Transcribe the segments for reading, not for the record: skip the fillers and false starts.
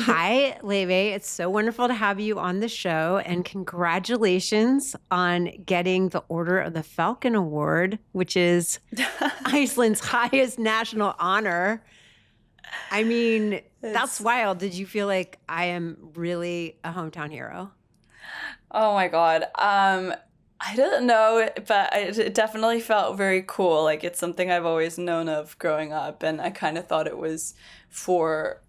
Hi, Laufey. It's so wonderful to have you on the show, and congratulations on getting the Order of the Falcon Award, which is Iceland's highest national honor. I mean, that's It's wild. Did you feel like I am really a hometown hero? Oh my God. I didn't know, but it definitely felt very cool. Like it's something I've always known of growing up, and I kind of thought it was for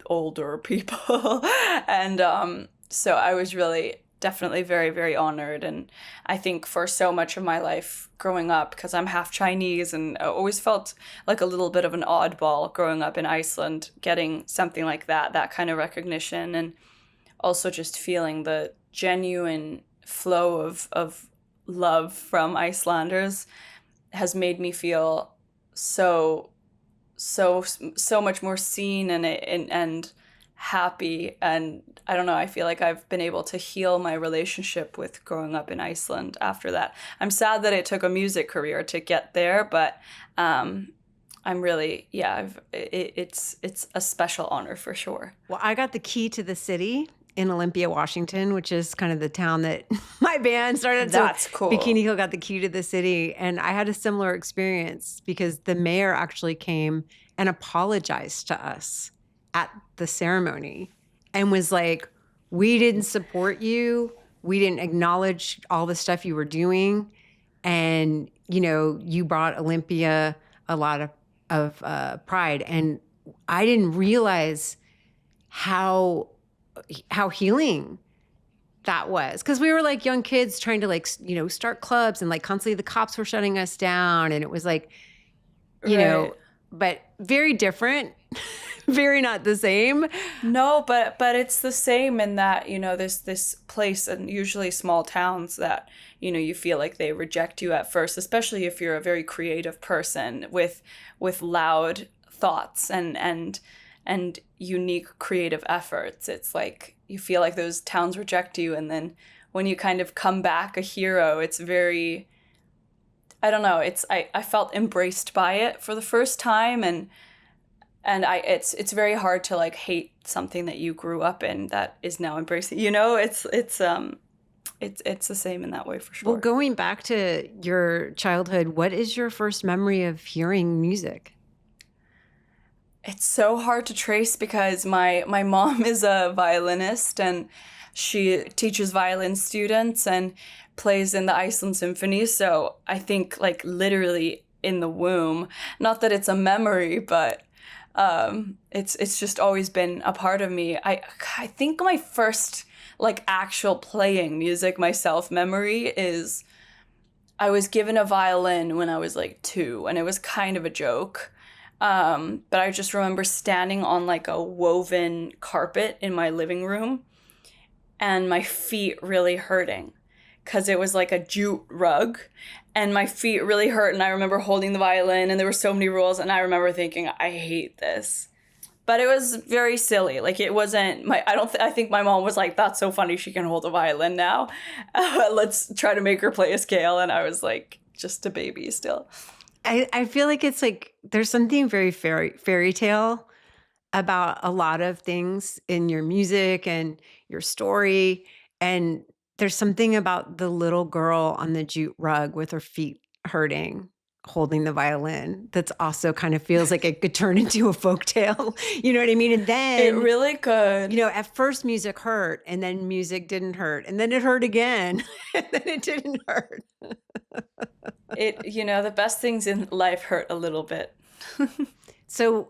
older people. And so I was really definitely very, very honored. And I think for so much of my life growing up, because I'm half Chinese and I always felt like a little bit of an oddball growing up in Iceland, getting something like that kind of recognition, and also just feeling the genuine flow of love from Icelanders has made me feel so so much more seen and happy. And I don't know, I feel like I've been able to heal my relationship with growing up in Iceland after that. I'm sad that it took a music career to get there, but I'm really, yeah, it's a special honor for sure. Well, I got the key to the city in Olympia, Washington, which is kind of the town that my band started. So That's cool. Bikini Hill got the key to the city. And I had a similar experience because the mayor actually came and apologized to us at the ceremony and was like, we didn't support you. We didn't acknowledge all the stuff you were doing. And, you brought Olympia a lot of pride. And I didn't realize how healing that was, because we were like young kids trying to start clubs, and like constantly the cops were shutting us down, and it was like, Right. but very different. Very not the same. No, but it's the same in that, this place, and usually small towns, that, you feel like they reject you at first, especially if you're a very creative person with loud thoughts and unique creative efforts. It's like you feel like those towns reject you, and then when you kind of come back a hero, it's very, I don't know, I felt embraced by it for the first time. And it's very hard to like hate something that you grew up in that is now embracing. It's the same in that way for Well, sure. going back to your childhood, what is your first memory of hearing music? It's so hard to trace because my mom is a violinist, and she teaches violin students and plays in the Iceland Symphony. So I think like literally in the womb, not that it's a memory, but it's just always been a part of me. I think my first like actual playing music myself memory is I was given a violin when I was like 2, and it was kind of a joke. But I just remember standing on like a woven carpet in my living room, and my feet really hurting because it was like a jute rug, and my feet really hurt. And I remember holding the violin, and there were so many rules, and I remember thinking, I hate this. But it was very silly. Like it wasn't my. I think my mom was like, "That's so funny. She can hold a violin now. Let's try to make her play a scale." And I was like, just a baby still. I feel like it's like there's something very fairy tale about a lot of things in your music and your story. And there's something about the little girl on the jute rug with her feet hurting, holding the violin, that's also kind of feels like it could turn into a folk tale. You know what I mean? And It then, really could. at first music hurt, and then music didn't hurt, and then it hurt again, and then it didn't hurt. The best things in life hurt a little bit. So,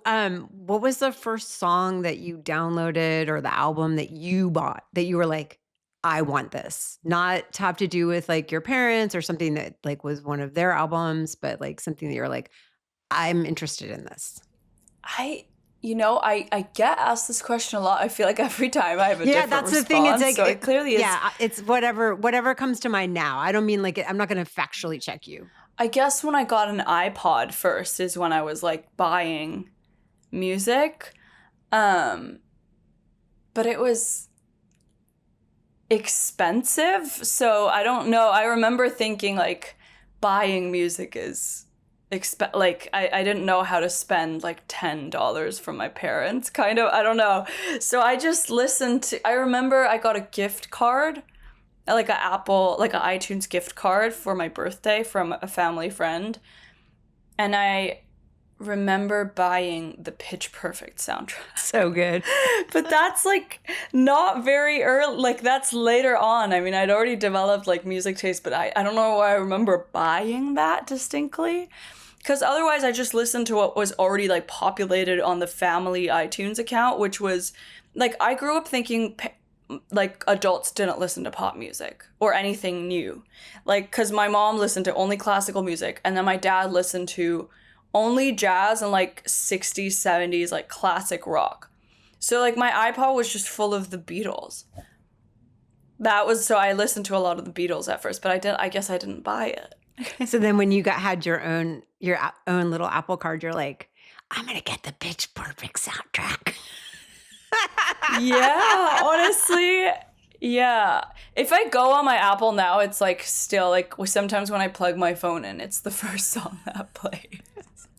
what was the first song that you downloaded or the album that you bought that you were like, I want this? Not to have to do with like your parents or something that like was one of their albums, but like something that you're like, I'm interested in this. I, I get asked this question a lot. I feel like every time I have a Yeah, different that's the thing. It's response. like, So it clearly is. yeah, it's whatever comes to mind now. I don't mean like I'm not going to factually check you. I guess when I got an iPod first is when I was like buying music. Um, but it was expensive. So I don't know. I remember thinking like buying music is I didn't know how to spend like $10 from my parents, kind of. I don't know. So I just listened to, I remember I got a gift card, like an Apple, like an iTunes gift card for my birthday from a family friend. And I remember buying the Pitch Perfect soundtrack. So good. But that's like not very early, like that's later on. I mean, I'd already developed like music taste, but I don't know why I remember buying that distinctly. Because otherwise I just listened to what was already like populated on the family iTunes account, which was like, I grew up thinking like adults didn't listen to pop music or anything new. Like, because my mom listened to only classical music, and then my dad listened to only jazz and like 60s, 70s, like classic rock. So like my iPod was just full of the Beatles. So I listened to a lot of the Beatles at first, but I guess I didn't buy it. So then when you had your own little Apple card, you're like, I'm going to get the Pitch Perfect soundtrack. Yeah, honestly, yeah. If I go on my Apple now, it's like still like sometimes when I plug my phone in, it's the first song that plays.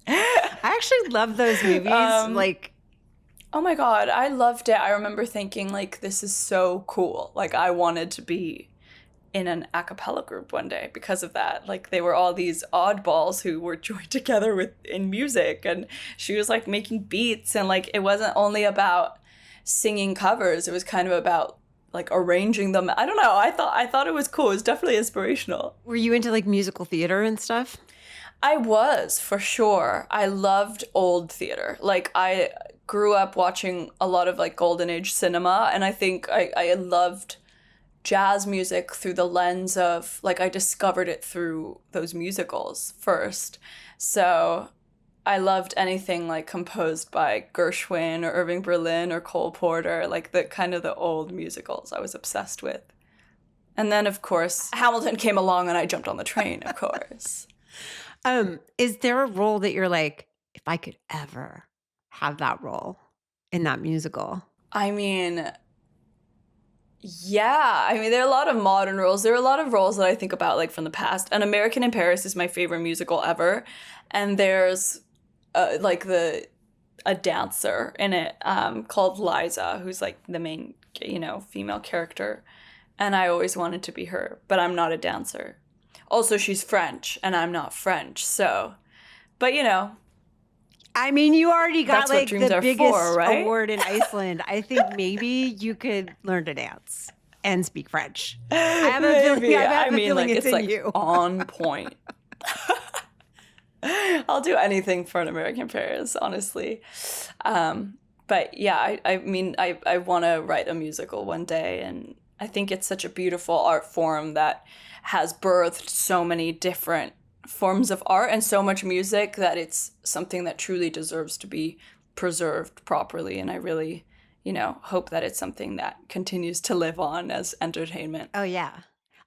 I actually love those movies. Oh my God, I loved it. I remember thinking like, this is so cool. Like I wanted to be in an a cappella group one day because of that. Like they were all these oddballs who were joined together in music, and she was like making beats, and like it wasn't only about singing covers, it was kind of about like arranging them. I don't know. I thought it was cool. It was definitely inspirational. Were you into like musical theater and stuff? I was, for sure. I loved old theater. Like I grew up watching a lot of like golden age cinema, and I think I loved jazz music through the lens of like, I discovered it through those musicals first. So I loved anything like composed by Gershwin or Irving Berlin or Cole Porter, like the kind of the old musicals I was obsessed with. And then of course Hamilton came along and I jumped on the train, of course. Is there a role that you're like, if I could ever have that role in that musical? I mean, yeah. I mean, there are a lot of modern roles. There are a lot of roles that I think about like from the past. An American in Paris is my favorite musical ever. And there's a dancer in it called Liza, who's like the main, female character. And I always wanted to be her, but I'm not a dancer. Also, she's French, and I'm not French, so... But, I mean, you already got like the biggest right? award in Iceland. I think maybe you could learn to dance and speak French. I have a feeling it's in like you. On point. I'll do anything for an American Paris, honestly. But yeah, I mean, I want to write a musical one day, and I think it's such a beautiful art form that has birthed so many different forms of art and so much music that it's something that truly deserves to be preserved properly. And I really, hope that it's something that continues to live on as entertainment. Oh yeah.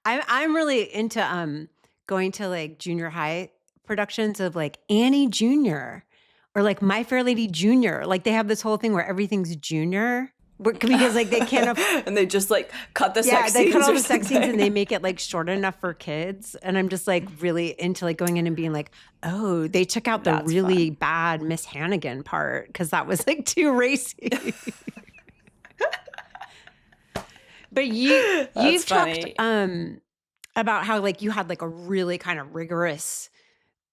I'm really into going to like junior high productions of like Annie Jr. or like My Fair Lady Jr. Like they have this whole thing where everything's junior. Because like they can't and they just like cut the sex scenes. Yeah, they cut all the sex scenes and they make it like short enough for kids. And I'm just like really into like going in and being like, oh, they took out the really bad Miss Hannigan part because that was like too racy. But you've talked about how like you had like a really kind of rigorous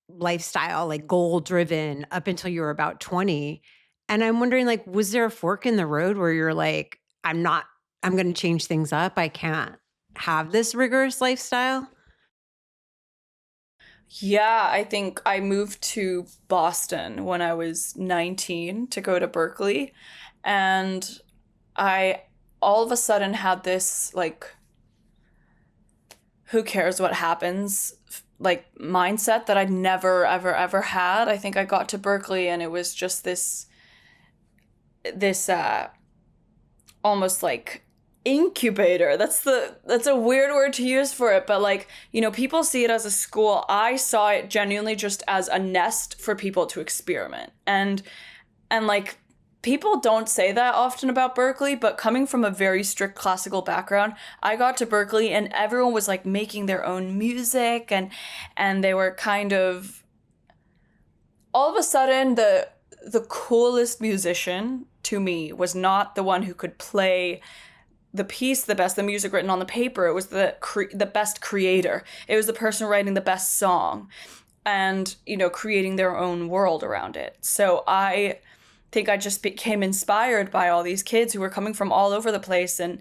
lifestyle, like goal driven up until you were about 20. And I'm wondering, like, was there a fork in the road where you're like, I'm going to change things up. I can't have this rigorous lifestyle? Yeah, I think I moved to Boston when I was 19 to go to Berkeley. And I all of a sudden had this, like, who cares what happens, like, mindset that I'd never, ever, ever had. I think I got to Berkeley and it was just this almost like incubator. That's a weird word to use for it, but like, people see it as a school. I saw it genuinely just as a nest for people to experiment. And like, people don't say that often about Berkeley, but coming from a very strict classical background, I got to Berkeley and everyone was like making their own music and they were kind of all of a sudden the coolest musician to me was not the one who could play the piece the best, the music written on the paper. It was the best creator. It was the person writing the best song and, you know, creating their own world around it. So I think I just became inspired by all these kids who were coming from all over the place and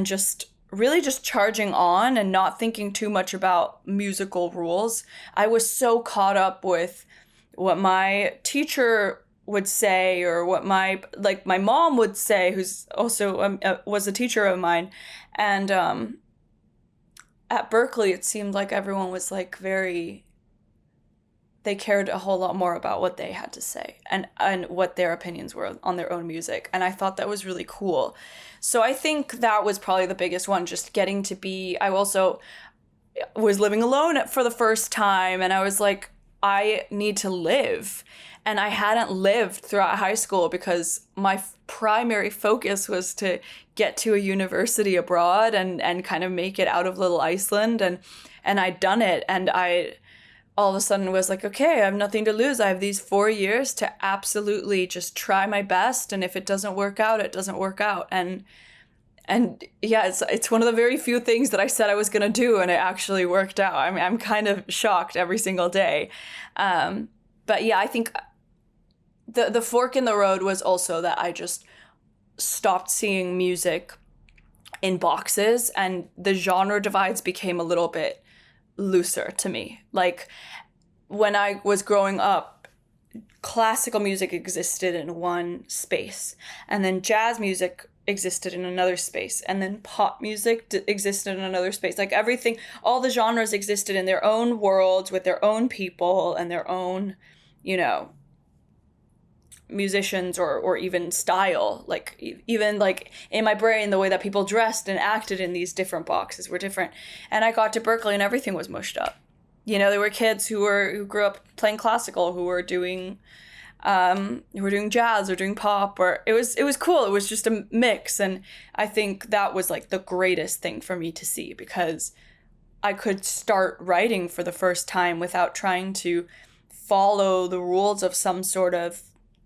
just really just charging on and not thinking too much about musical rules. I was so caught up with what my teacher would say or what my mom would say, who's also was a teacher of mine. And at Berkeley, it seemed like everyone was like they cared a whole lot more about what they had to say and what their opinions were on their own music. And I thought that was really cool. So I think that was probably the biggest one, just getting to be, I also was living alone for the first time. And I was like, I need to live. And I hadn't lived throughout high school because my primary focus was to get to a university abroad and kind of make it out of little Iceland. And I'd done it. And I all of a sudden was like, okay, I have nothing to lose. I have these 4 years to absolutely just try my best. And if it doesn't work out, it doesn't work out. And yeah, it's one of the very few things that I said I was going to do, and it actually worked out. I mean, I'm kind of shocked every single day. But yeah, I think the fork in the road was also that I just stopped seeing music in boxes, and the genre divides became a little bit looser to me. Like when I was growing up, classical music existed in one space, and then jazz music existed in another space, and then pop music existed in another space. Like everything, all the genres existed in their own worlds with their own people and their own, you know, musicians or even style. Like even like in my brain, the way that people dressed and acted in these different boxes were different. And I got to Berkeley and everything was mushed up. You know, there were kids who grew up playing classical who were doing jazz or doing pop, or it was cool. It was just a mix. And I think that was like the greatest thing for me to see, because I could start writing for the first time without trying to follow the rules of some sort of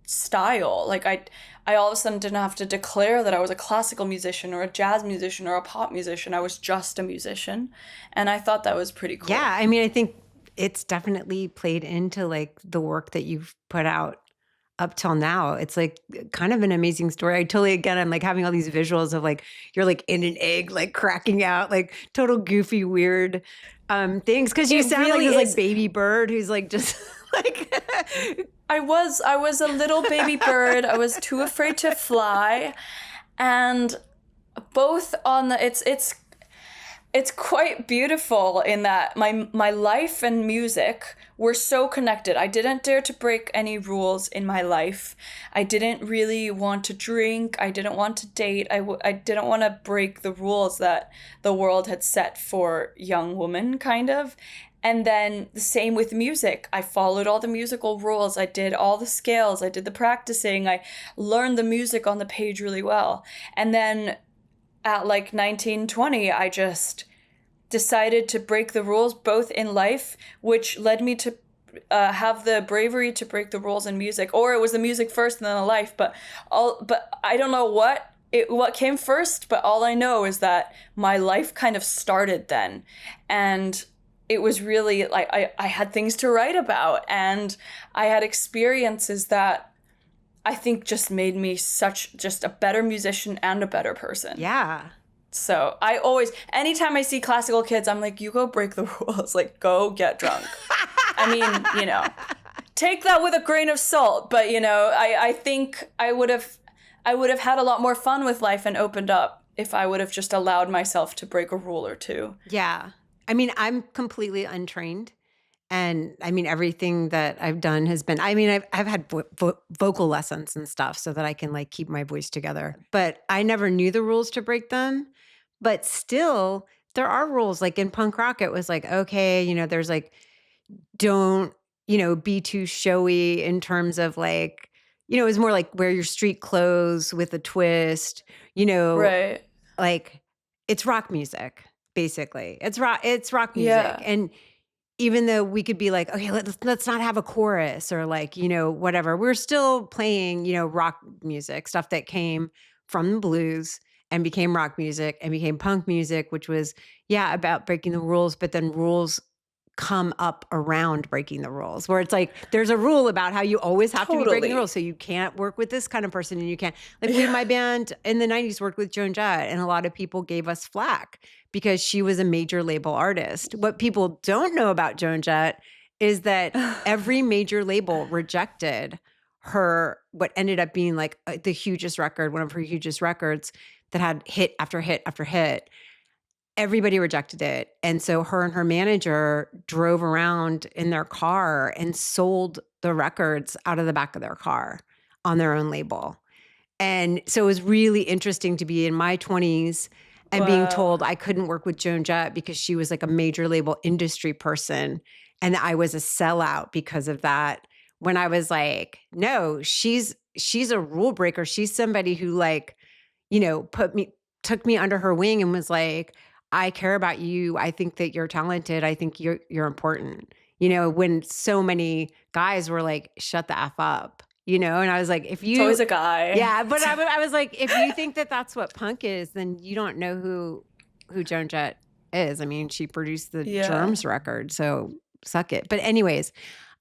style. Like I all of a sudden didn't have to declare that I was a classical musician or a jazz musician or a pop musician. I was just a musician. And I thought that was pretty cool. Yeah, I mean, I think it's definitely played into like the work that you've put out up till now. It's like kind of an amazing story. I totally, again, I'm like having all these visuals of like you're like in an egg, like cracking out, like total goofy, weird things. Because you sound really like this like baby bird who's like just like I was a little baby bird. I was too afraid to fly, and both on the it's quite beautiful in that my life and music were so connected. I didn't dare to break any rules in my life. I didn't really want to drink. I didn't want to date. I didn't want to break the rules that the world had set for young women, kind of. And then the same with music. I followed all the musical rules. I did all the scales. I did the practicing. I learned the music on the page really well. And then at like 19, 20, I just decided to break the rules both in life, which led me to have the bravery to break the rules in music. Or it was the music first and then the life. But I don't know what came first, but all I know is that my life kind of started then. And it was really like I had things to write about, and I had experiences that I think just made me just a better musician and a better person. Yeah. So I always, anytime I see classical kids, I'm like, you go break the rules, like go get drunk. I mean, you know, take that with a grain of salt, but you know, I think I would have had a lot more fun with life and opened up if I would have just allowed myself to break a rule or two. Yeah. I mean, I'm completely untrained, and I mean, everything that I've done has been, I mean, I've had vocal lessons and stuff so that I can like keep my voice together, but I never knew the rules to break them. But still, there are rules. Like in punk rock, it was like, okay, you know, there's like, don't, you know, be too showy in terms of like, you know, it was more like wear your street clothes with a twist, you know, right? Like it's rock music. Basically, it's rock music, Yeah. and even though we could be like, okay, let's not have a chorus or like, whatever. We're still playing, rock music, stuff that came from the blues and became rock music and became punk music, which was, about breaking the rules, but then rules come up around breaking the rules, where it's like there's a rule about how you always have to be breaking the rules. So you can't work with this kind of person, and you can't, like, my band in the 90s worked with Joan Jett, and a lot of people gave us flack because she was a major label artist. What people don't know about Joan Jett is that every major label rejected her, what ended up being like the hugest record, one of her hugest records that had hit after hit after hit. Everybody rejected it. And so her and her manager drove around in their car and sold the records out of the back of their car on their own label. And so it was really interesting to be in my 20s and being told I couldn't work with Joan Jett because she was like a major label industry person, and I was a sellout because of that. When I was like, no, she's a rule breaker. She's somebody who like, took me under her wing and was like, I care about you. I think that you're talented. I think you're important. When so many guys were like, shut the F up, and I was like, if you, it's always a guy. Yeah. But I was like, if you think that that's what punk is, then you don't know who Joan Jett is. I mean, she produced the Germs record, so suck it. But anyways,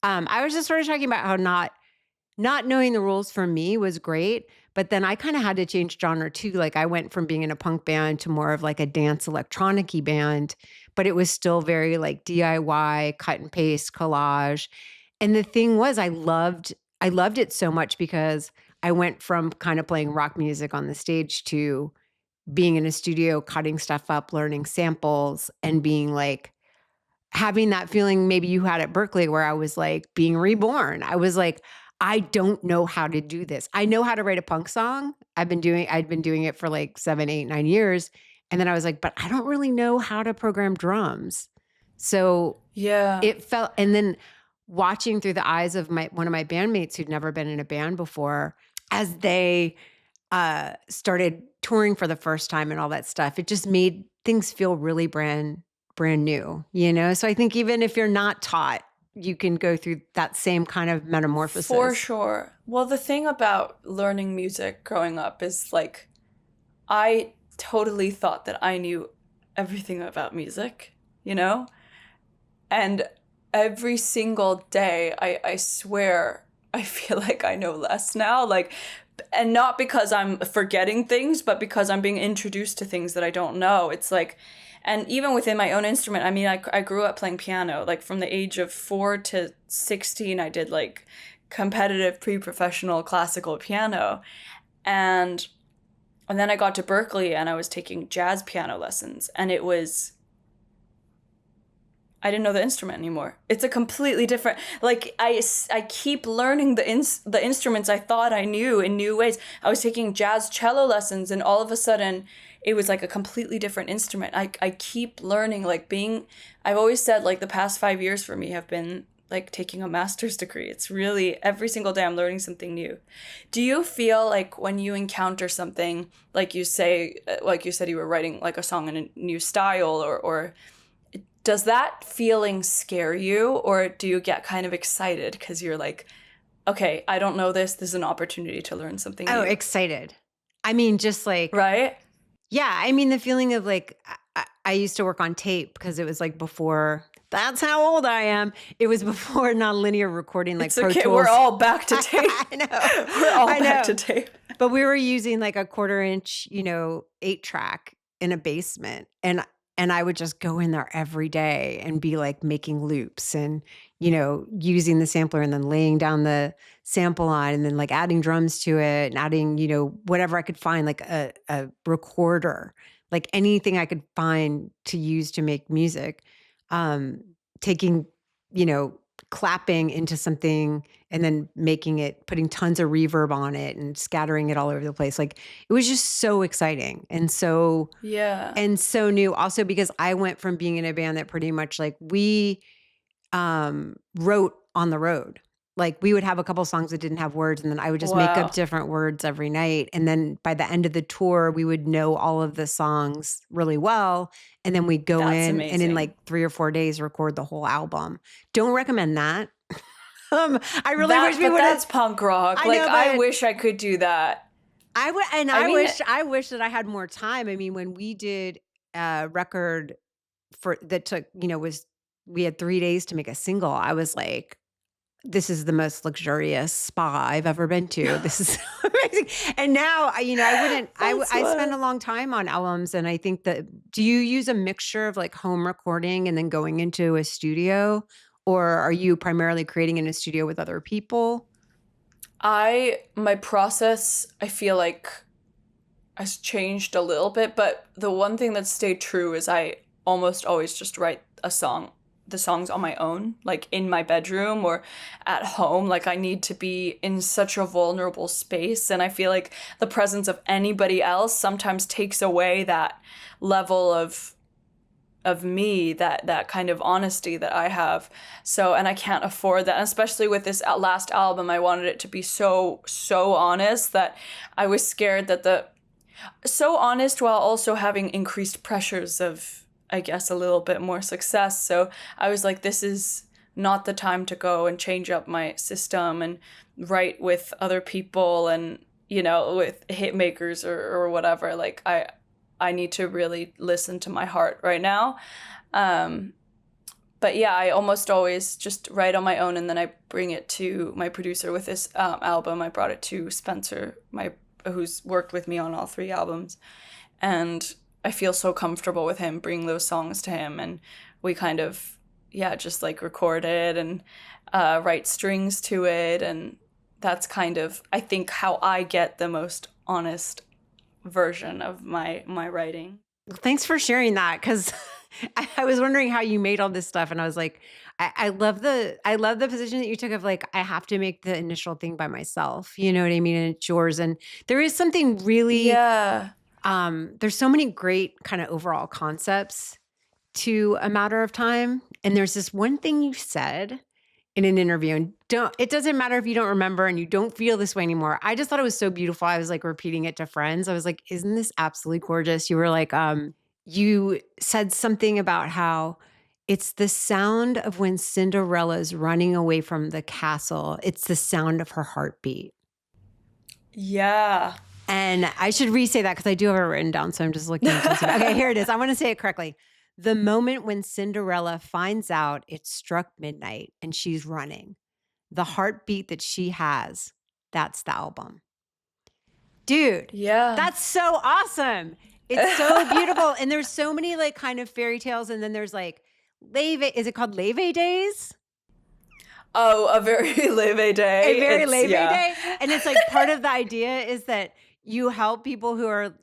I was just sort of talking about how not knowing the rules for me was great, but then I kind of had to change genre too. Like I went from being in a punk band to more of like a dance electronic-y band, but it was still very like DIY, cut and paste, collage. And the thing was, I loved it so much because I went from kind of playing rock music on the stage to being in a studio, cutting stuff up, learning samples, and being like, having that feeling maybe you had at Berkeley where I was like being reborn. I was like, I don't know how to do this. I know how to write a punk song. I'd been doing it for like 7, 8, 9 years. And then I was like, but I don't really know how to program drums. So it felt, and then watching through the eyes of one of my bandmates who'd never been in a band before, as they started touring for the first time and all that stuff, it just made things feel really brand new, So I think even if you're not taught, you can go through that same kind of metamorphosis. For sure. Well, the thing about learning music growing up is like, I totally thought that I knew everything about music, And every single day, I swear, I feel like I know less now. Like, and not because I'm forgetting things, but because I'm being introduced to things that I don't know. It's like, and even within my own instrument, I mean, I grew up playing piano. Like from the age of 4 to 16, I did like competitive pre-professional classical piano. And then I got to Berkeley and I was taking jazz piano lessons. And it was, I didn't know the instrument anymore. It's a completely different, like I keep learning the instruments I thought I knew in new ways. I was taking jazz cello lessons and all of a sudden it was like a completely different instrument. I keep learning, like I've always said like the past 5 years for me have been like taking a master's degree. It's really every single day I'm learning something new. Do you feel like when you encounter something, like you said you were writing like a song in a new style or does that feeling scare you, or do you get kind of excited because you're like, okay, I don't know this. This is an opportunity to learn something new. Oh, excited. I mean, just like... Right? Yeah. I mean, the feeling of like, I used to work on tape because it was like before... That's how old I am. It was before nonlinear recording, like Pro Tools. We're all back to tape. I know. We're all back to tape. But we were using like a 1/4-inch, 8-track in a basement. And I would just go in there every day and be like making loops and, using the sampler and then laying down the sample line and then like adding drums to it and adding, whatever I could find, like a recorder, like anything I could find to use to make music. Taking, clapping into something and then putting tons of reverb on it and scattering it all over the place. Like it was just so exciting. And so, and so new also because I went from being in a band that pretty much like we, wrote on the road. Like we would have a couple songs that didn't have words, and then I would just make up Wow. different words every night. And then by the end of the tour, we would know all of the songs really well. And then we'd go That's in and in amazing. like 3 or 4 days record the whole album. Don't recommend that. I really wish we But would have. that's punk rock. I Like, know, I but wish I could do that. I would, and I mean, I wish that I had more time. I mean, when we did a record for that took, was we had 3 days to make a single. I was like, this is the most luxurious spa I've ever been to. This is amazing. And now, I wouldn't, that's I spend a what. long time on albums. And I think that, do you use a mixture of like home recording and then going into a studio? Or are you primarily creating in a studio with other people? My process, I feel like has changed a little bit, but the one thing that stayed true is I almost always just write the songs on my own, like in my bedroom or at home. Like I need to be in such a vulnerable space, and I feel like the presence of anybody else sometimes takes away that level of me, that kind of honesty that I have. So, and I can't afford that. And especially with this last album, I wanted it to be so honest that I was scared that the so honest while also having increased pressures of, I guess, a little bit more success. So I was like, this is not the time to go and change up my system and write with other people and, with hit makers or whatever. Like I need to really listen to my heart right now. Um, but yeah, I almost always just write on my own, and then I bring it to my producer. With this album, I brought it to Spencer, who's worked with me on all 3 albums, and I feel so comfortable with him bringing those songs to him, and we kind of just like record it and write strings to it, and that's kind of, I think, how I get the most honest version of my writing. Thanks for sharing that, because I was wondering how you made all this stuff, and I was like, I love the position that you took of like, I have to make the initial thing by myself. You know what I mean? And it's yours. And there is something really, Yeah. there's so many great kind of overall concepts to A Matter of Time. And there's this one thing you said in an interview, and it doesn't matter if you don't remember and you don't feel this way anymore. I just thought it was so beautiful. I was like repeating it to friends. I was like, isn't this absolutely gorgeous? You were like, you said something about how it's the sound of when Cinderella's running away from the castle. It's the sound of her heartbeat. Yeah. And I should re-say that because I do have it written down. So I'm just looking to see. Okay, here it is. I want to say it correctly. The moment when Cinderella finds out it's struck midnight and she's running, the heartbeat that she has, that's the album. Dude, Yeah. that's so awesome. It's so beautiful. And there's so many like kind of fairy tales. And then there's like Laufey. Is it called Laufey Days? Oh, a very Laufey day. A very It's, Laufey yeah. Day. And it's like part of the idea is that you help people who are,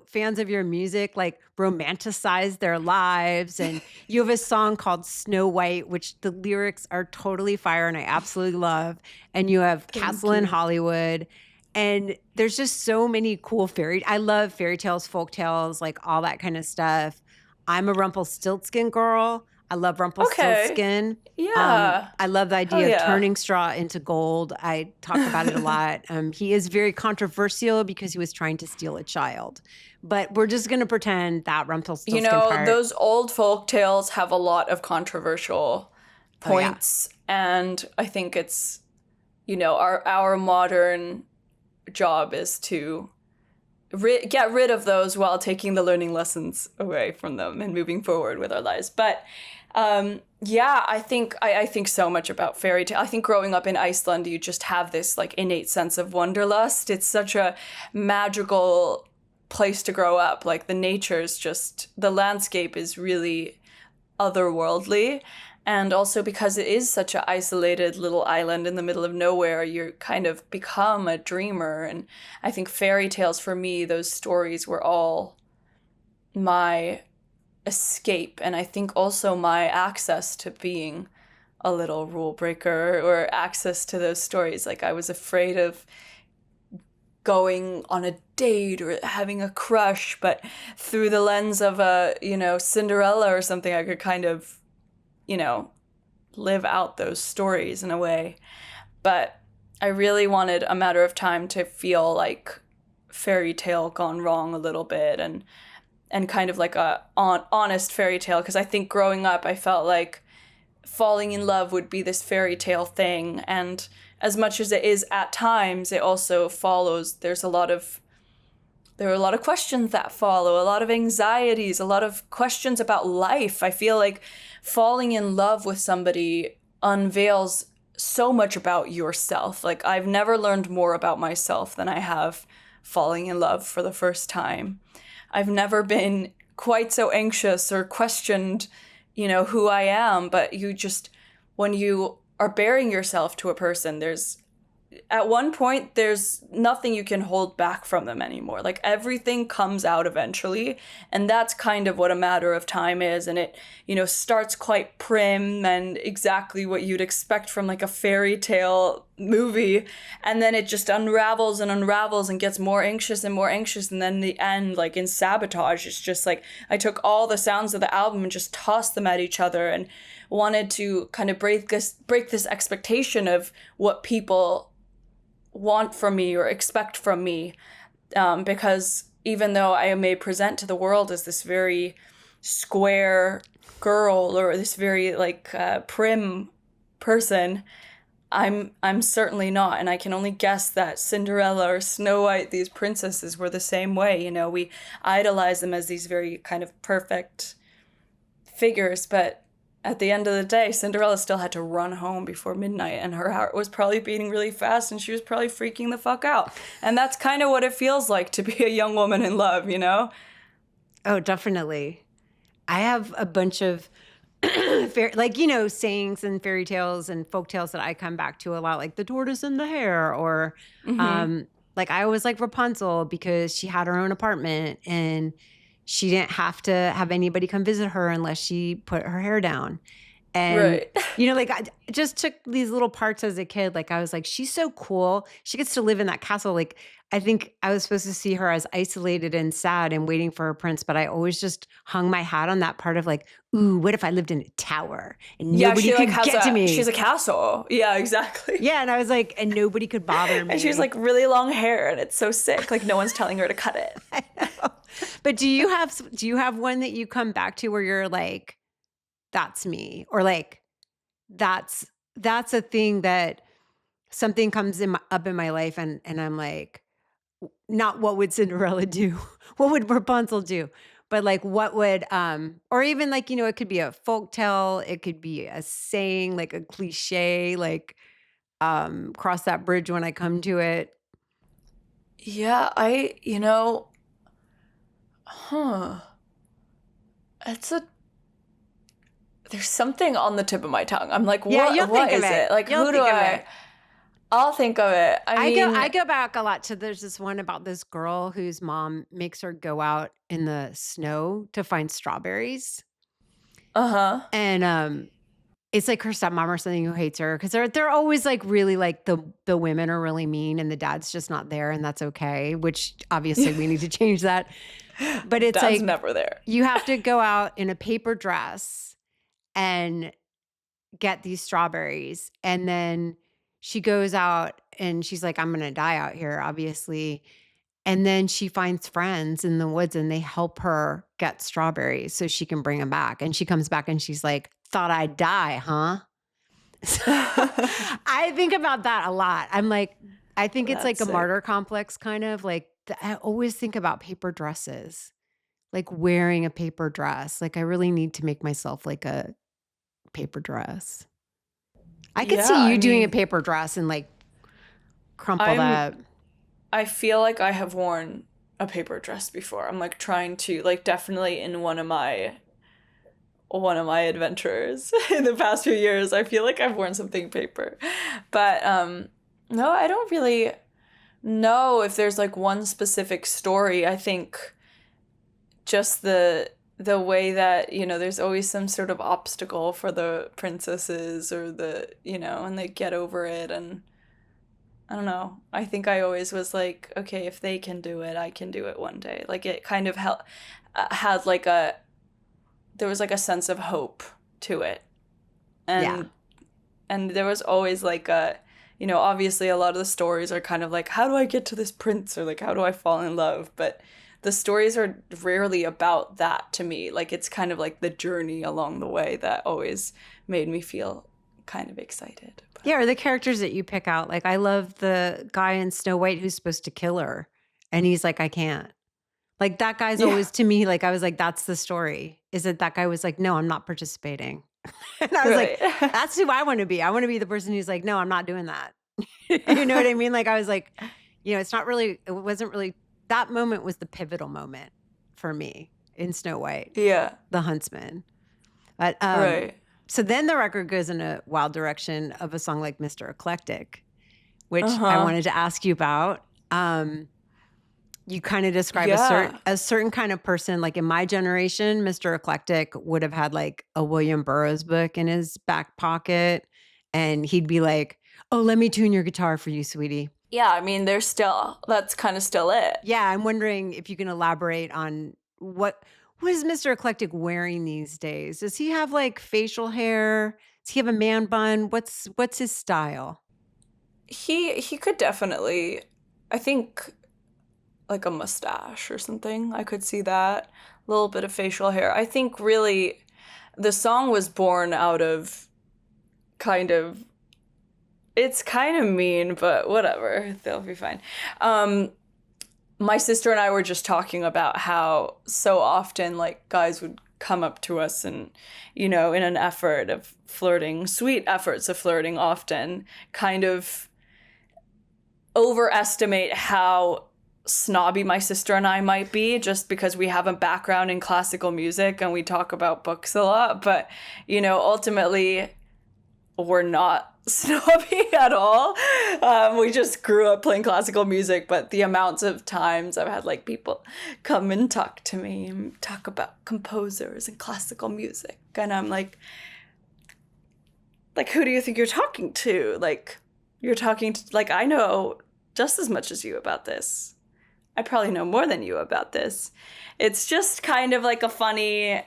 fans of your music, like romanticize their lives. And you have a song called Snow White, which the lyrics are totally fire and I absolutely love. And you have Castle in you. Hollywood. And there's just so many cool I love fairy tales, folk tales, like all that kind of stuff. I'm a Rumpelstiltskin girl. I love Rumpelstiltskin. Yeah. I love the Hell idea of yeah. turning straw into gold. I talk about it a lot. He is very controversial because he was trying to steal a child. But we're just going to pretend that Rumpelstiltskin part. Those old folk tales have a lot of controversial points. And I think it's, our modern job is to get rid of those while taking the learning lessons away from them and moving forward with our lives. But I think so much about fairy tale. I think growing up in Iceland, you just have this like innate sense of wanderlust. It's such a magical place to grow up. Like the landscape is really otherworldly. And also because it is such an isolated little island in the middle of nowhere, you kind of become a dreamer. And I think fairy tales, for me, those stories were all my escape. And I think also my access to being a little rule breaker or access to those stories. Like I was afraid of going on a date or having a crush, but through the lens of a, Cinderella or something, I could kind of live out those stories in a way. But I really wanted A Matter of Time to feel like fairy tale gone wrong a little bit, and kind of like a honest fairy tale, because I think growing up I felt like falling in love would be this fairy tale thing, and as much as it is at times, it also follows, there are a lot of questions that follow, a lot of anxieties, a lot of questions about life. I feel like falling in love with somebody unveils so much about yourself. Like, I've never learned more about myself than I have falling in love for the first time. I've never been quite so anxious or questioned, who I am, but when you are bearing yourself to a person, at one point, there's nothing you can hold back from them anymore. Like, everything comes out eventually, and that's kind of what A Matter of Time is. And it, starts quite prim and exactly what you'd expect from like a fairy tale movie, and then it just unravels and gets more anxious and more anxious, and then the end, like in Sabotage, it's just like I took all the sounds of the album and just tossed them at each other, and wanted to kind of break this expectation of what people want from me or expect from me, because even though I may present to the world as this very square girl or this very like prim person, I'm certainly not, and I can only guess that Cinderella or Snow White, these princesses, were the same way. We idolize them as these very kind of perfect figures, but at the end of the day, Cinderella still had to run home before midnight, and her heart was probably beating really fast, and she was probably freaking the fuck out. And that's kind of what it feels like to be a young woman in love, Oh, definitely. I have a bunch of sayings and fairy tales and folk tales that I come back to a lot, like the tortoise and the hare, or like I always like Rapunzel because she had her own apartment and she didn't have to have anybody come visit her unless she put her hair down. And, Right. like I just took these little parts as a kid. Like I was like, she's so cool. She gets to live in that castle. Like I think I was supposed to see her as isolated and sad and waiting for her prince, but I always just hung my hat on that part of like, ooh, what if I lived in a tower and nobody could get to me? She's a castle. Yeah, exactly. Yeah, and I was like, and nobody could bother me. And she's like really long hair, and it's so sick. Like no one's telling her to cut it. I know. But do you have one that you come back to where you're like, that's me, or like that's a thing that something comes up in my life and I'm like, not what would Cinderella do? What would Rapunzel do? But like what would or even like, it could be a folk tale, it could be a saying, like a cliche, like cross that bridge when I come to it. Yeah, it's there's something on the tip of my tongue. I'm like, Yeah, what is it? Like, You'll who do think of I? it. I'll think of it. I go back a lot to, there's this one about this girl whose mom makes her go out in the snow to find strawberries. Uh-huh. And it's like her stepmom or something who hates her because they're always like really like the women are really mean and the dad's just not there, and that's okay, which obviously we need to change that. But it's Dad's like never there. You have to go out in a paper dress and get these strawberries, and then she goes out and she's like, I'm gonna die out here, obviously. And then she finds friends in the woods and they help her get strawberries so she can bring them back. And she comes back and she's like, thought I'd die, huh? So I think about that a lot. I'm like, I think it's like a martyr complex kind of like, I always think about paper dresses, like wearing a paper dress. Like I really need to make myself like a paper dress. I could see you doing a paper dress and like crumpled up. I feel like I have worn a paper dress before. I'm like trying to, like, definitely in one of my adventures in the past few years, I feel like I've worn something paper. But no, I don't really know if there's like one specific story. I think just the way that, there's always some sort of obstacle for the princesses or and they get over it, and I don't know. I think I always was like, okay, if they can do it, I can do it one day. Like it kind of had like there was like a sense of hope to it. And there was always like obviously a lot of the stories are kind of like, how do I get to this prince, or like, how do I fall in love? But the stories are rarely about that to me. Like, it's kind of like the journey along the way that always made me feel kind of excited. But. Yeah, or the characters that you pick out. Like, I love the guy in Snow White who's supposed to kill her, and he's like, I can't. Like, that guy's always, to me, like, I was like, that's the story. Is that guy was like, no, I'm not participating. And I was like, that's who I want to be. I want to be the person who's like, no, I'm not doing that. You know what I mean? Like, I was like, it wasn't really, that moment was the pivotal moment for me in Snow White. Yeah. The huntsman. But, right. So then the record goes in a wild direction of a song like Mr. Eclectic, which I wanted to ask you about. You kind of describe a certain kind of person. Like in my generation, Mr. Eclectic would have had like a William Burroughs book in his back pocket, and he'd be like, oh, let me tune your guitar for you, sweetie. Yeah, I mean, that's kind of still it. Yeah, I'm wondering if you can elaborate on what is Mr. Eclectic wearing these days? Does he have like facial hair? Does he have a man bun? What's his style? He could definitely, I think, like a mustache or something. I could see that. A little bit of facial hair. I think really the song was born out of it's kind of mean, but whatever. They'll be fine. My sister and I were just talking about how so often like guys would come up to us and, in an effort of flirting, sweet efforts of flirting often, kind of overestimate how snobby my sister and I might be, just because we have a background in classical music and we talk about books a lot. But, ultimately, we're not snobby at all. We just grew up playing classical music, but the amounts of times I've had like people come and talk to me and talk about composers and classical music, and I'm like, who do you think you're talking to? Like, you're talking to, like, I know just as much as you about this. I probably know more than you about this. It's just kind of like a funny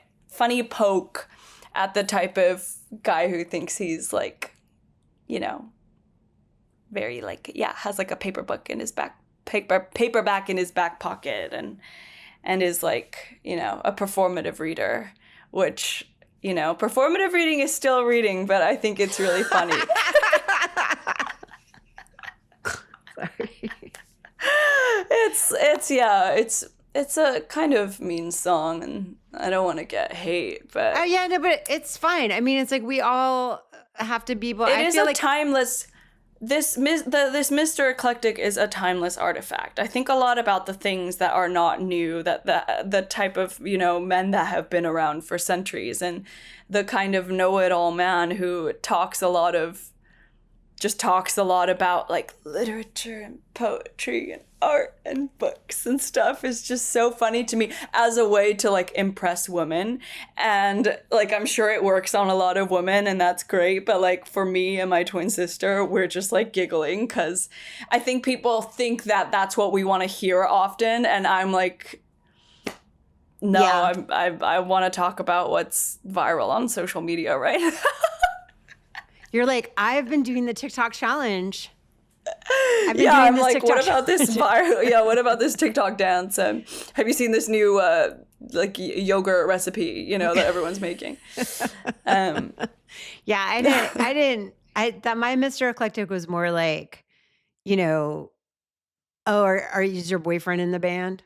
poke at the type of guy who thinks he's like, very like, has like a paperback in his back pocket and is like, a performative reader, which, performative reading is still reading, but I think it's really funny. Sorry. It's a kind of mean song, and I don't want to get hate, but but it's fine. I mean, it's like we all have to be able. It is a timeless. This Mr. Eclectic is a timeless artifact. I think a lot about the things that are not new, that the type of men that have been around for centuries, and the kind of know-it-all man who talks a lot about like literature and poetry and art and books and stuff is just so funny to me as a way to like impress women. And like, I'm sure it works on a lot of women and that's great. But like for me and my twin sister, we're just like giggling because I think people think that that's what we want to hear often. And I'm like, no, I want to talk about what's viral on social media, right? You're like, I've been doing the TikTok challenge. I'm like, what about this viral? Yeah, what about this TikTok dance? Have you seen this new like yogurt recipe? That everyone's making. Yeah, I didn't. That my Mr. Eclectic was more like, oh, is your boyfriend in the band?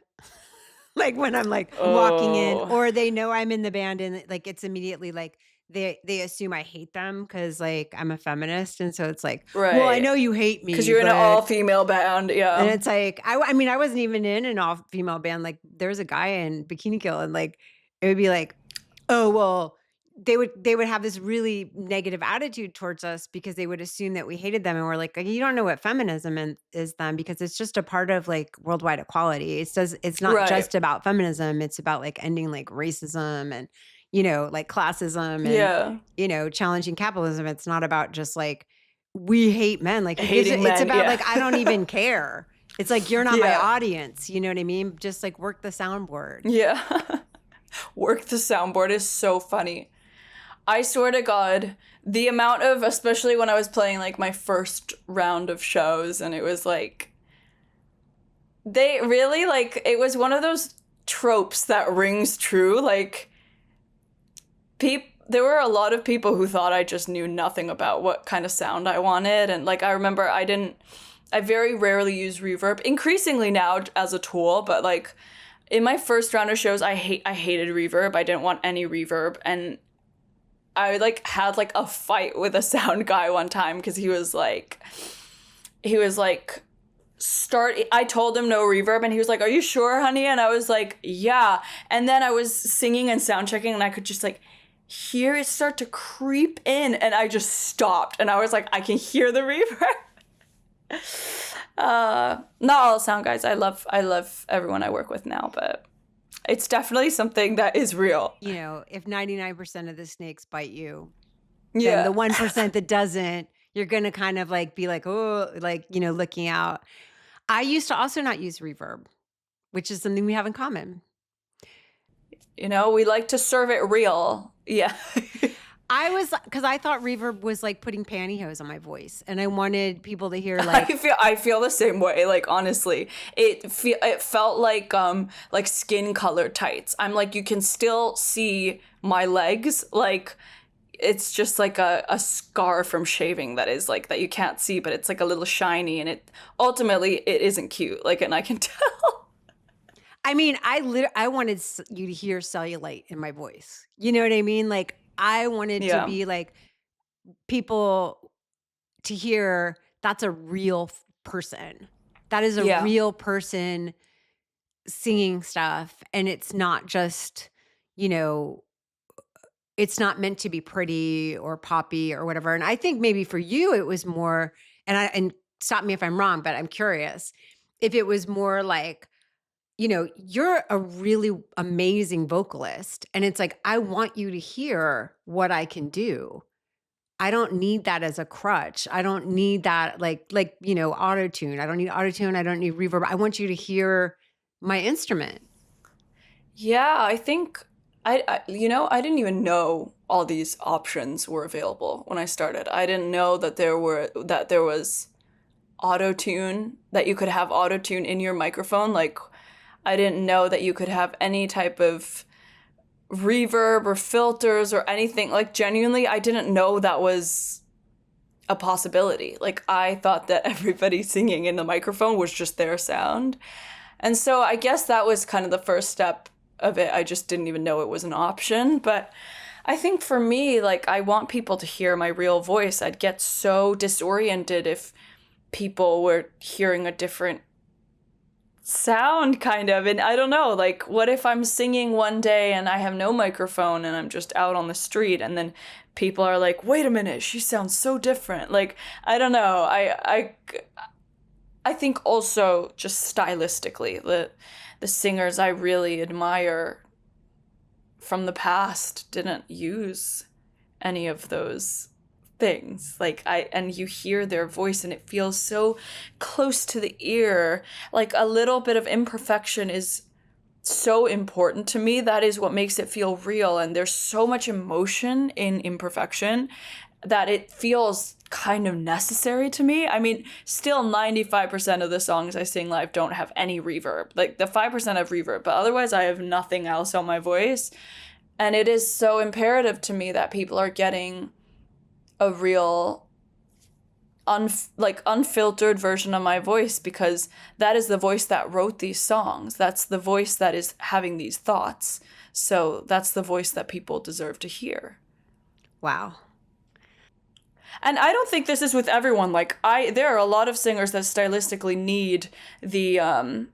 Like when I'm like walking in, or they know I'm in the band, and like it's immediately like. They assume I hate them because like I'm a feminist, and so it's like, well, I know you hate me because you're in an all-female band, yeah. And it's like, I mean, I wasn't even in an all-female band. Like there was a guy in Bikini Kill, and like it would be like, oh well, they would have this really negative attitude towards us because they would assume that we hated them, and we're like, you don't know what feminism is then, because it's just a part of like worldwide equality. It's not just about feminism. It's about like ending like racism and like classism and, challenging capitalism. It's not about just like, we hate men. Like it's about like, I don't even care. It's like, you're not my audience. You know what I mean? Just like work the soundboard. Yeah. Work the soundboard is so funny. I swear to God, the amount of, especially when I was playing like my first round of shows, and it was like, they really like, it was one of those tropes that rings true. Like, there were a lot of people who thought I just knew nothing about what kind of sound I wanted. And like, I remember I very rarely use reverb, increasingly now as a tool, but like in my first round of shows, I hated reverb. I didn't want any reverb. And I like had like a fight with a sound guy one time because he was like, I told him no reverb, and he was like, "Are you sure, honey?" And I was like, "Yeah." And then I was singing and sound checking, and I could just like hear it start to creep in, and I just stopped, and I was like, I can hear the reverb. Not all sound guys. I love everyone I work with now, but it's definitely something that is real. You know, if 99% of the snakes bite you, Yeah. then the 1% that doesn't, you're going to kind of like be like, oh, like, you know, looking out. I used to also not use reverb, which is something we have in common. You know, we like to serve it real. Yeah. Because I thought reverb was like putting pantyhose on my voice, and I wanted people to hear like. I feel the same way. Like honestly, it felt like skin color tights. I'm like, you can still see my legs. Like it's just like a scar from shaving that is like that you can't see, but it's like a little shiny, and it ultimately it isn't cute. Like, and I can tell. I mean, I wanted you to hear cellulite in my voice. You know what I mean? Like I wanted to be like people to hear that's a real person. That is a real person singing stuff. And it's not just, you know, it's not meant to be pretty or poppy or whatever. And I think maybe for you, it was more, and stop me if I'm wrong, but I'm curious if it was more like, you know, you're a really amazing vocalist. And it's like, I want you to hear what I can do. I don't need that as a crutch. I don't need that like, you know, auto-tune. I don't need auto-tune. I don't need reverb. I want you to hear my instrument. Yeah, I think I didn't even know all these options were available when I started. I didn't know that there was auto-tune, that you could have auto-tune in your microphone. Like I didn't know that you could have any type of reverb or filters or anything. Like genuinely, I didn't know that was a possibility. Like I thought that everybody singing in the microphone was just their sound. And so I guess that was kind of the first step of it. I just didn't even know it was an option. But I think for me, like I want people to hear my real voice. I'd get so disoriented if people were hearing a different sound kind of. And I don't know, like what if I'm singing one day and I have no microphone and I'm just out on the street, and then people are like, wait a minute, she sounds so different. Like I don't know, I think also just stylistically the singers I really admire from the past didn't use any of those things. Like and you hear their voice and it feels so close to the ear. Like a little bit of imperfection is so important to me. That is what makes it feel real. And there's so much emotion in imperfection that it feels kind of necessary to me. I mean, still 95% of the songs I sing live don't have any reverb. Like the 5% have reverb, but otherwise I have nothing else on my voice. And it is so imperative to me that people are getting a real unfiltered version of my voice, because that is the voice that wrote these songs. That's the voice that is having these thoughts. So that's the voice that people deserve to hear. Wow. And I don't think this is with everyone. Like there are a lot of singers that stylistically need the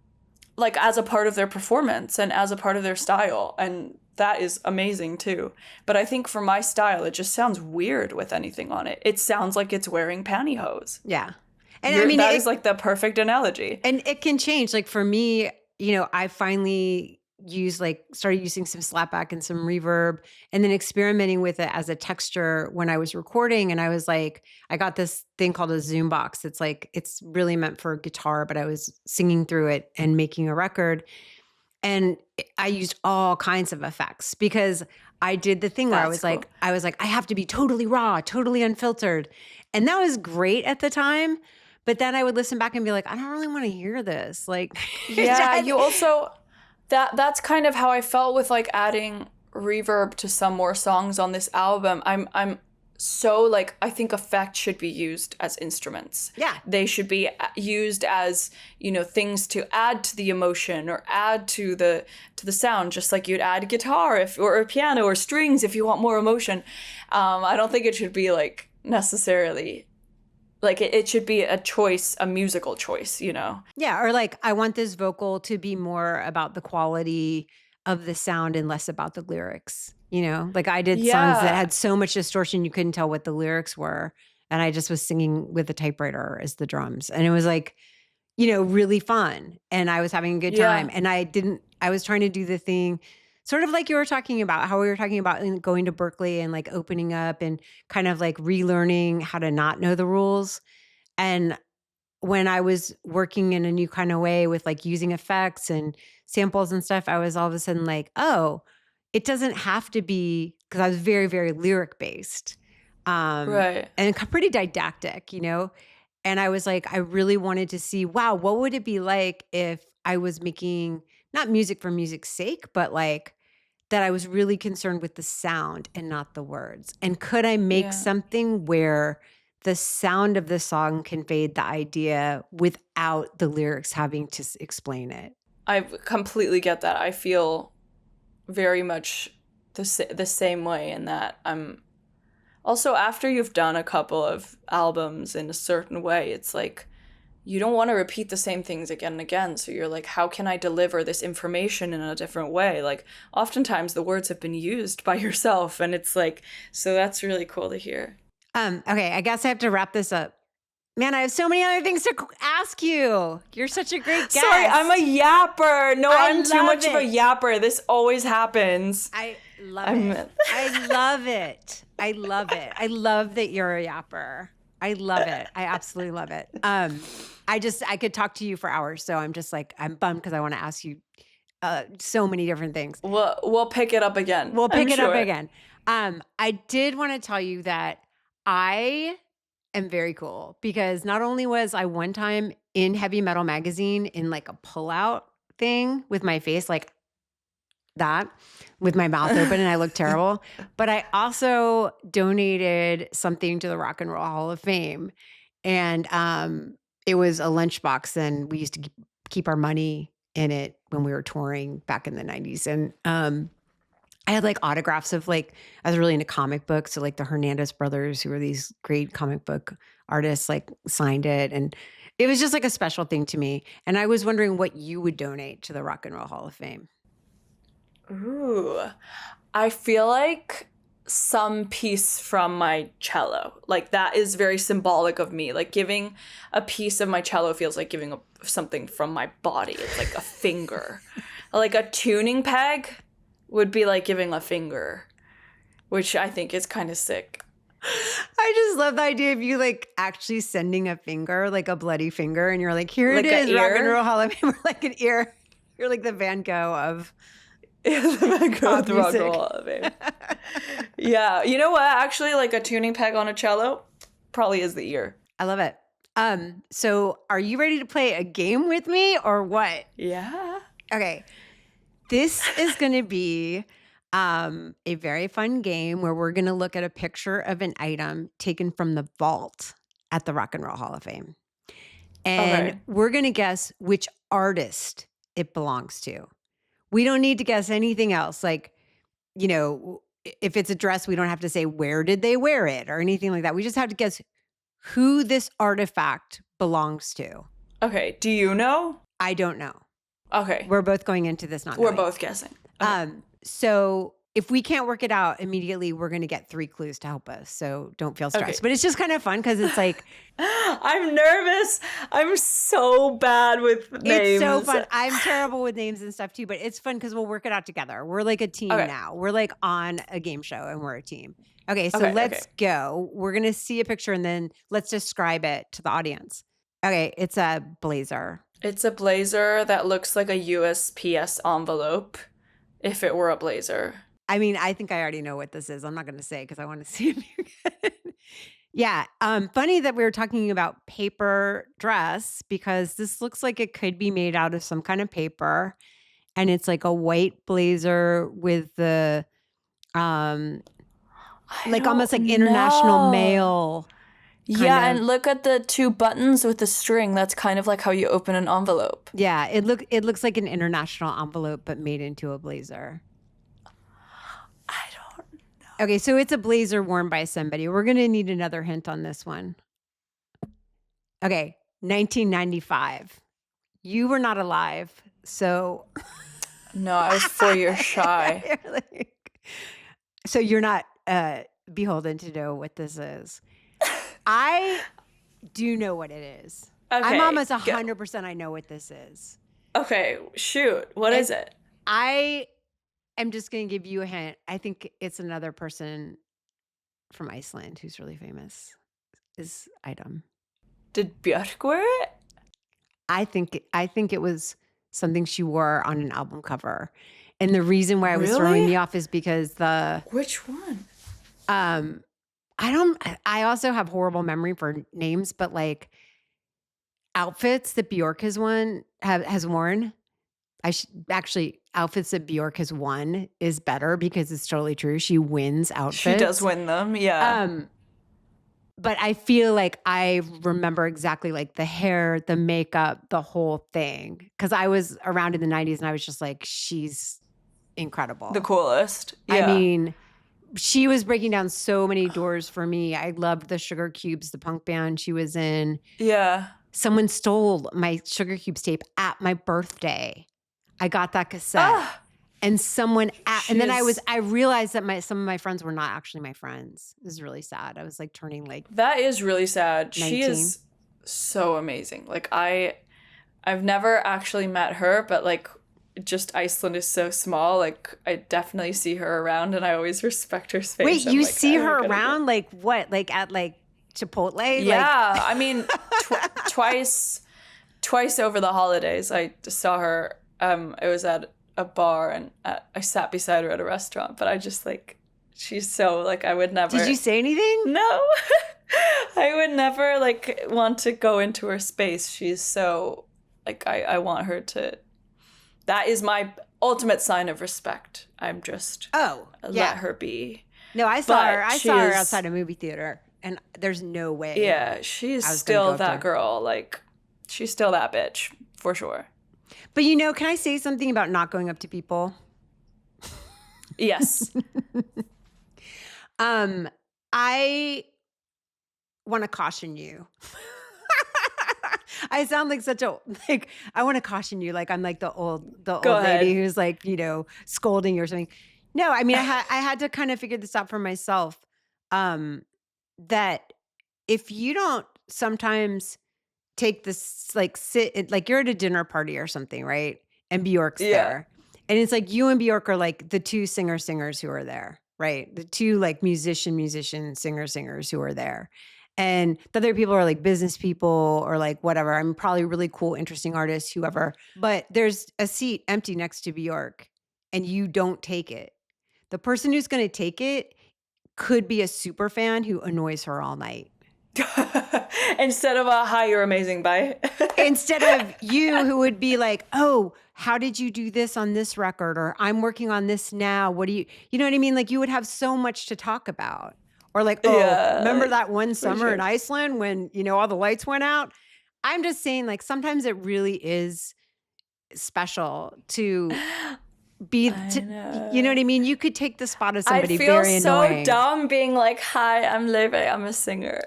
like as a part of their performance and as a part of their style, and that is amazing too. But I think for my style, it just sounds weird with anything on it. It sounds like it's wearing pantyhose. Yeah. And I mean, that is like the perfect analogy. And it can change. Like for me, you know, I finally started using some slapback and some reverb, and then experimenting with it as a texture when I was recording. And I was like, I got this thing called a Zoom box. It's really meant for guitar, but I was singing through it and making a record. And I used all kinds of effects because I did the thing where That's cool. I was like, I have to be totally raw, totally unfiltered. And that was great at the time. But then I would listen back and be like, I don't really want to hear this. Like, Yeah, you also that's kind of how I felt with like adding reverb to some more songs on this album. I'm so like I think effects should be used as instruments. Yeah. They should be used as, things to add to the emotion or add to the sound, just like you'd add guitar or a piano or strings if you want more emotion. I don't think it should be like necessarily like it should be a choice, a musical choice, Yeah. Or like, I want this vocal to be more about the quality of the sound and less about the lyrics. Like I did songs that Yeah. had so much distortion, you couldn't tell what the lyrics were. And I just was singing with the typewriter as the drums. And it was like, really fun. And I was having a good Yeah. time. And I was trying to do the thing sort of like you were talking about, how we were talking about going to Berkeley and like opening up and kind of like relearning how to not know the rules. And when I was working in a new kind of way with like using effects and samples and stuff, I was all of a sudden like, oh, it doesn't have to be, because I was very, very lyric based, Right. and pretty didactic, And I was like, I really wanted to see, wow, what would it be like if I was making not music for music's sake, but like that I was really concerned with the sound and not the words. And could I make Yeah. something where the sound of the song conveyed the idea without the lyrics having to explain it? I completely get that. I feel very much the same way in that I'm also, after you've done a couple of albums in a certain way, it's like you don't want to repeat the same things again and again. So you're like, how can I deliver this information in a different way? Like oftentimes the words have been used by yourself, and it's like, so that's really cool to hear. Okay, I guess I have to wrap this up. Man, I have so many other things to ask you. You're such a great guest. Sorry, I'm a yapper. No, I'm too much of a it. yapper. This always happens. I love it. I love it. I love it. I love that you're a yapper. I love it. I absolutely love it. I could talk to you for hours. So I'm just like, I'm bummed because I want to ask you so many different things. We'll pick it up again. We'll pick it up again. I did want to tell you that I am very cool because not only was I one time in Heavy Metal Magazine in like a pullout thing with my face like that, with my mouth open and I look terrible, but I also donated something to the Rock and Roll Hall of Fame. And it was a lunchbox, and we used to keep our money in it when we were touring back in the 90s. And I had like autographs of like, I was really into comic books. So like the Hernandez brothers, who were these great comic book artists, like signed it. And it was just like a special thing to me. And I was wondering what you would donate to the Rock and Roll Hall of Fame. Ooh, I feel like some piece from my cello. Like that is very symbolic of me. Like giving a piece of my cello feels like giving something from my body. It's like a finger. Like a tuning peg would be like giving a finger, which I think is kind of sick. I just love the idea of you like actually sending a finger, like a bloody finger, and you're like, here Like it an is, Rock and ear? Roll Hall of Fame, or like an ear. You're like the Van Gogh of Rock music. Roll Hall of Fame. Yeah, you know what? Actually, like a tuning peg on a cello probably is the ear. I love it. So are you ready to play a game with me or what? Yeah. Okay. This is going to be a very fun game where we're going to look at a picture of an item taken from the vault at the Rock and Roll Hall of Fame. And Okay. we're going to guess which artist it belongs to. We don't need to guess anything else. Like, if it's a dress, we don't have to say, where did they wear it or anything like that. We just have to guess who this artifact belongs to. Okay. Do you know? I don't know. Okay. We're both going into this not We're knowing. both guessing. Okay. So if we can't work it out immediately, we're going to get 3 clues to help us. So don't feel stressed. Okay. But it's just kind of fun because it's like, I'm nervous. I'm so bad with names. it's so fun. I'm terrible with names and stuff too, but it's fun because we'll work it out together. We're like a team Okay. now. We're like on a game show and we're a team. Okay, so Okay, let's okay. go. We're going to see a picture and then let's describe it to the audience. Okay, it's a blazer. It's a blazer that looks like a USPS envelope if it were a blazer. I mean, I think I already know what this is. I'm not going to say because I want to see if you get it. Yeah. Funny that we were talking about paper dress because this looks like it could be made out of some kind of paper. And it's like a white blazer with the like almost like international mail. Yeah, and look at the 2 buttons with the string. That's kind of like how you open an envelope. Yeah, it looks like an international envelope but made into a blazer. I don't know. Okay, so it's a blazer worn by somebody. We're going to need another hint on this one. Okay, 1995. You were not alive, so No, I was 4 years shy. So you're not beholden to know what this is. I do know what it is. Okay, I'm almost 100% I know what this is. Okay, shoot. What is it? I am just going to give you a hint. I think it's another person from Iceland who's really famous. Is item. Did Björk wear it? I think it was something she wore on an album cover. And the reason why it was throwing me off is because Which one? I also have horrible memory for names, but like outfits that Björk has worn. Actually, outfits that Björk has won is better because it's totally true. She wins outfits. She does win them, yeah. But I feel like I remember exactly like the hair, the makeup, the whole thing. Because I was around in the 90s and I was just like, she's incredible. The coolest. Yeah. I mean, she was breaking down so many doors for me. I loved the Sugar Cubes, the punk band she was in. Yeah. Someone stole my Sugar Cubes tape at my birthday. I got that cassette. And and then I realized that some of my friends were not actually my friends. It was really sad. I was like turning like that is really sad. 19. She is so amazing. Like I've never actually met her, but like just Iceland is so small. Like I definitely see her around, and I always respect her space. Wait, you see her around? Like what? Like at like Chipotle? Yeah, I mean twice over the holidays I saw her. It was at a bar and I sat beside her at a restaurant, but I just like, she's so like, I would never. Did you say anything? No. I would never like want to go into her space. She's so like, I want her to, that is my ultimate sign of respect. I'm just let her be. No, I saw her outside a movie theater and there's no way. Yeah, she's still that girl. Like she's still that bitch for sure. But can I say something about not going up to people? Yes. I want to caution you. I sound like I want to caution you like I'm like the old lady who's like, scolding you or something. No, I mean I had to kind of figure this out for myself. That if you don't sometimes take this, like sit, like you're at a dinner party or something, right? And Bjork's there. And it's like you and Bjork are like the two singers who are there, right? The two like musician, singers who are there. And the other people are like business people or like whatever. I'm probably really cool, interesting artists, whoever. But there's a seat empty next to Bjork and you don't take it. The person who's going to take it could be a super fan who annoys her all night. Instead of a hi, you're amazing, bye. Instead of you who would be like, oh, how did you do this on this record? Or I'm working on this now. What do you know what I mean? Like you would have so much to talk about. Or like, remember that one summer in Iceland when, all the lights went out? I'm just saying like sometimes it really is special to be, you know what I mean? You could take the spot of somebody very annoying. I feel so dumb being like, hi, I'm Laufey, I'm a singer.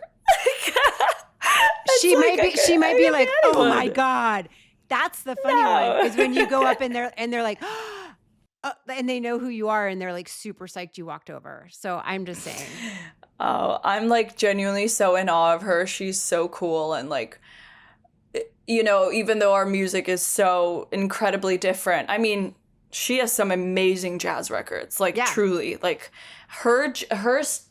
She might be like, oh my God. That's the funny one is when you go up and they're like, and they know who you are and they're like super psyched you walked over. So I'm just saying. Oh, I'm like genuinely so in awe of her. She's so cool. And like, even though our music is so incredibly different, I mean, she has some amazing jazz records, like truly, like her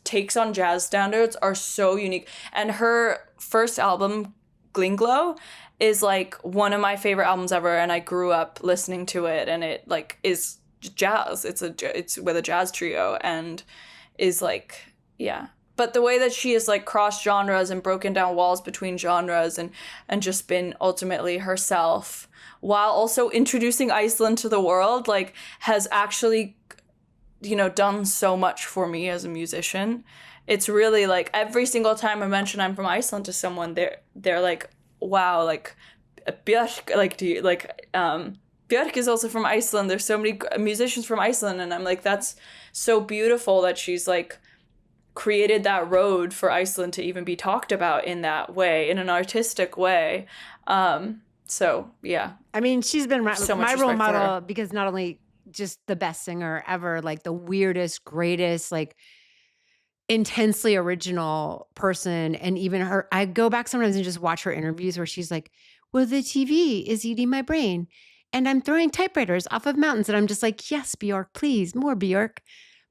takes on jazz standards are so unique. And her first album, Glinglow, is like one of my favorite albums ever, and I grew up listening to it, and it like is jazz. It's with a jazz trio, and is like, yeah. But the way that she has like crossed genres and broken down walls between genres and just been ultimately herself while also introducing Iceland to the world, like, has actually, you know, done so much for me as a musician. It's really like every single time I mention I'm from Iceland to someone, they're like, wow, like Björk, like, do you like Björk is also from Iceland. There's so many musicians from Iceland, and I'm like, that's so beautiful that she's like created that road for Iceland to even be talked about in that way, in an artistic way. So yeah. I mean, she's been So much my role respect for model her. because not only just the best singer ever, like the weirdest, greatest, like intensely original person. And even her, I go back sometimes and just watch her interviews where she's like, well, the TV is eating my brain and I'm throwing typewriters off of mountains. And I'm just like, yes, Björk, please, more Björk.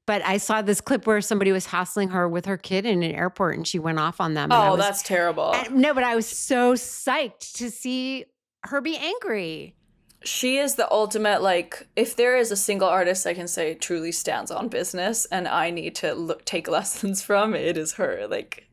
But I saw this clip where somebody was hassling her with her kid in an airport and she went off on them. Oh, that's terrible. No, but I was so psyched to see her be angry. She is the ultimate, like, if there is a single artist I can say truly stands on business and I need to take lessons from, it is her. Like,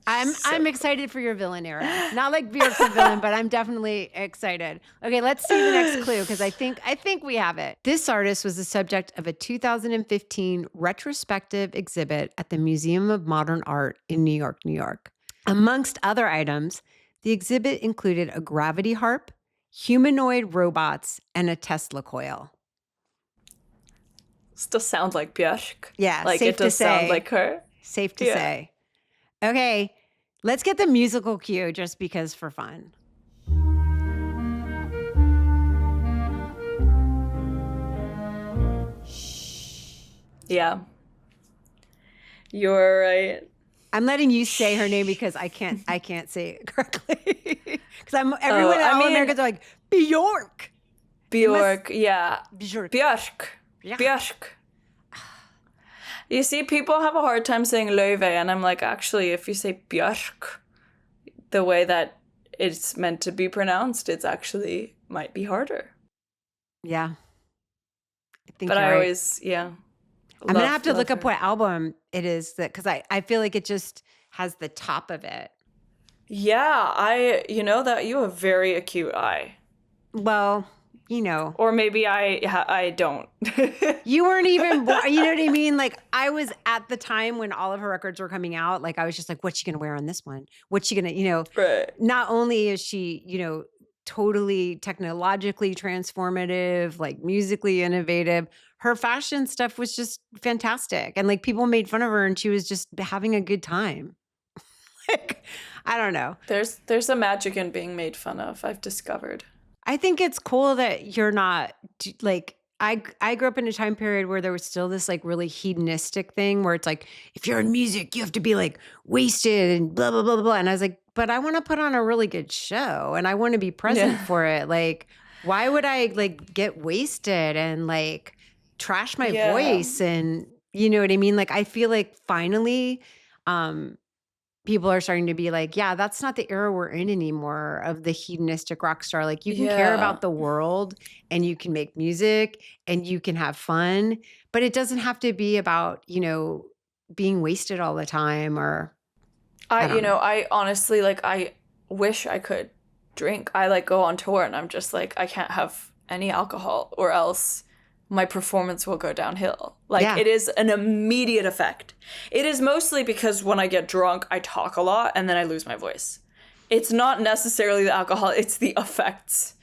I'm excited for your villain era. Not like Björk's a villain, but I'm definitely excited. Okay, let's see the next clue because I think we have it. This artist was the subject of a 2015 retrospective exhibit at the Museum of Modern Art in New York, New York. Amongst other items, the exhibit included a gravity harp, humanoid robots, and a Tesla coil. Still sounds like Björk. Yeah, like safe it does to say. sound like her. Safe to say. Okay, let's get the musical cue just because for fun. Yeah. You're right. I'm letting you say her name because I can't say it correctly. Because everyone Americans are like Björk. Björk, yeah. Björk. Björk. Yeah. Björk. You see, people have a hard time saying Laufey, and I'm like, actually, if you say Björk, the way that it's meant to be pronounced, it's actually might be harder. Yeah. I think but you're I right. always, yeah. I'm going to have to look up what album it is because I feel like it just has the top of it. Yeah, you know that you have a very acute eye. Well, you know. Or maybe I don't. You weren't even born, you know what I mean? Like I was at the time when all of her records were coming out. Like I was just like, what's she going to wear on this one? What's she going to, you know, right. Not only is she, you know, totally technologically transformative, like musically innovative, her fashion stuff was just fantastic. And like people made fun of her and she was just having a good time. Like, I don't know. There's a magic in being made fun of, I've discovered. I think it's cool that you're not like, I grew up in a time period where there was still this like really hedonistic thing where it's like, if you're in music, you have to be like wasted and blah, blah, blah, blah. And I was like, but I want to put on a really good show and I want to be present for it. Like, why would I like get wasted and like trash my voice? And you know what I mean? Like, I feel like finally, people are starting to be like, yeah, that's not the era we're in anymore of the hedonistic rock star. Like you can care about the world and you can make music and you can have fun, but it doesn't have to be about, you know, being wasted all the time or I honestly, like, I wish I could drink. I like go on tour and I'm just like, I can't have any alcohol or else my performance will go downhill. Like it is an immediate effect. It is mostly because when I get drunk, I talk a lot and then I lose my voice. It's not necessarily the alcohol, it's the effects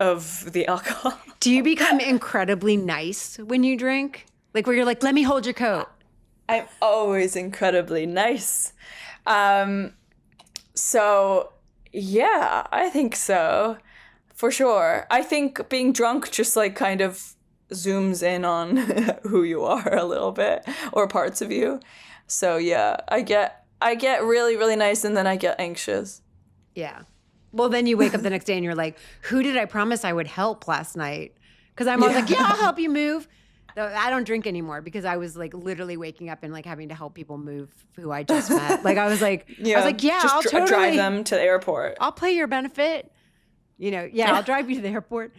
of the alcohol. Do you become incredibly nice when you drink? Like where you're like, let me hold your coat. I'm always incredibly nice. So yeah, I think so. For sure. I think being drunk just like kind of zooms in on who you are a little bit or parts of you. So yeah, I get really, really nice and then I get anxious. Yeah. Well, then you wake up the next day and you're like, who did I promise I would help last night? Because I'm always like, yeah, I'll help you move. I don't drink anymore because I was like literally waking up and like having to help people move who I just met. Like I was like, just I'll totally drive them to the airport. I'll pay your benefit. I'll drive you to the airport.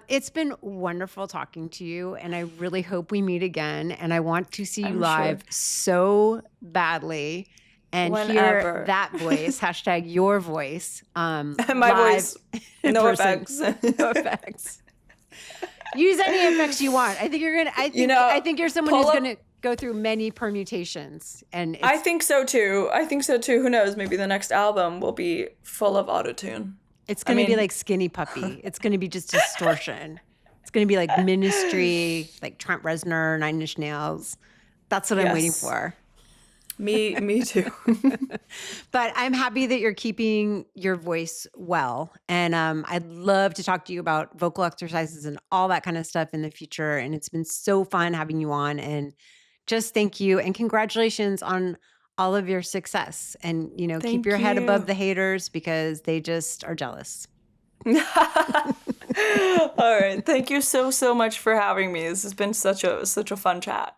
It's been wonderful talking to you, and I really hope we meet again. And I want to see you I'm live sure. so badly and hear Whenever. that voice, hashtag your voice, My live voice, in no person. effects. No effects. Use any effects you want. I think you're gonna. I think you're someone who's gonna go through many permutations, and I think so too. Who knows? Maybe the next album will be full of autotune. It's going to be like Skinny Puppy. It's going to be just distortion. It's going to be like Ministry, like Trent Reznor, Nine Inch Nails. That's what I'm waiting for. Me too. But I'm happy that you're keeping your voice well. And I'd love to talk to you about vocal exercises and all that kind of stuff in the future. And it's been so fun having you on. And just thank you. And congratulations on all of your success. And, keep your head above the haters because they just are jealous. All right. Thank you so much for having me. This has been such a fun chat.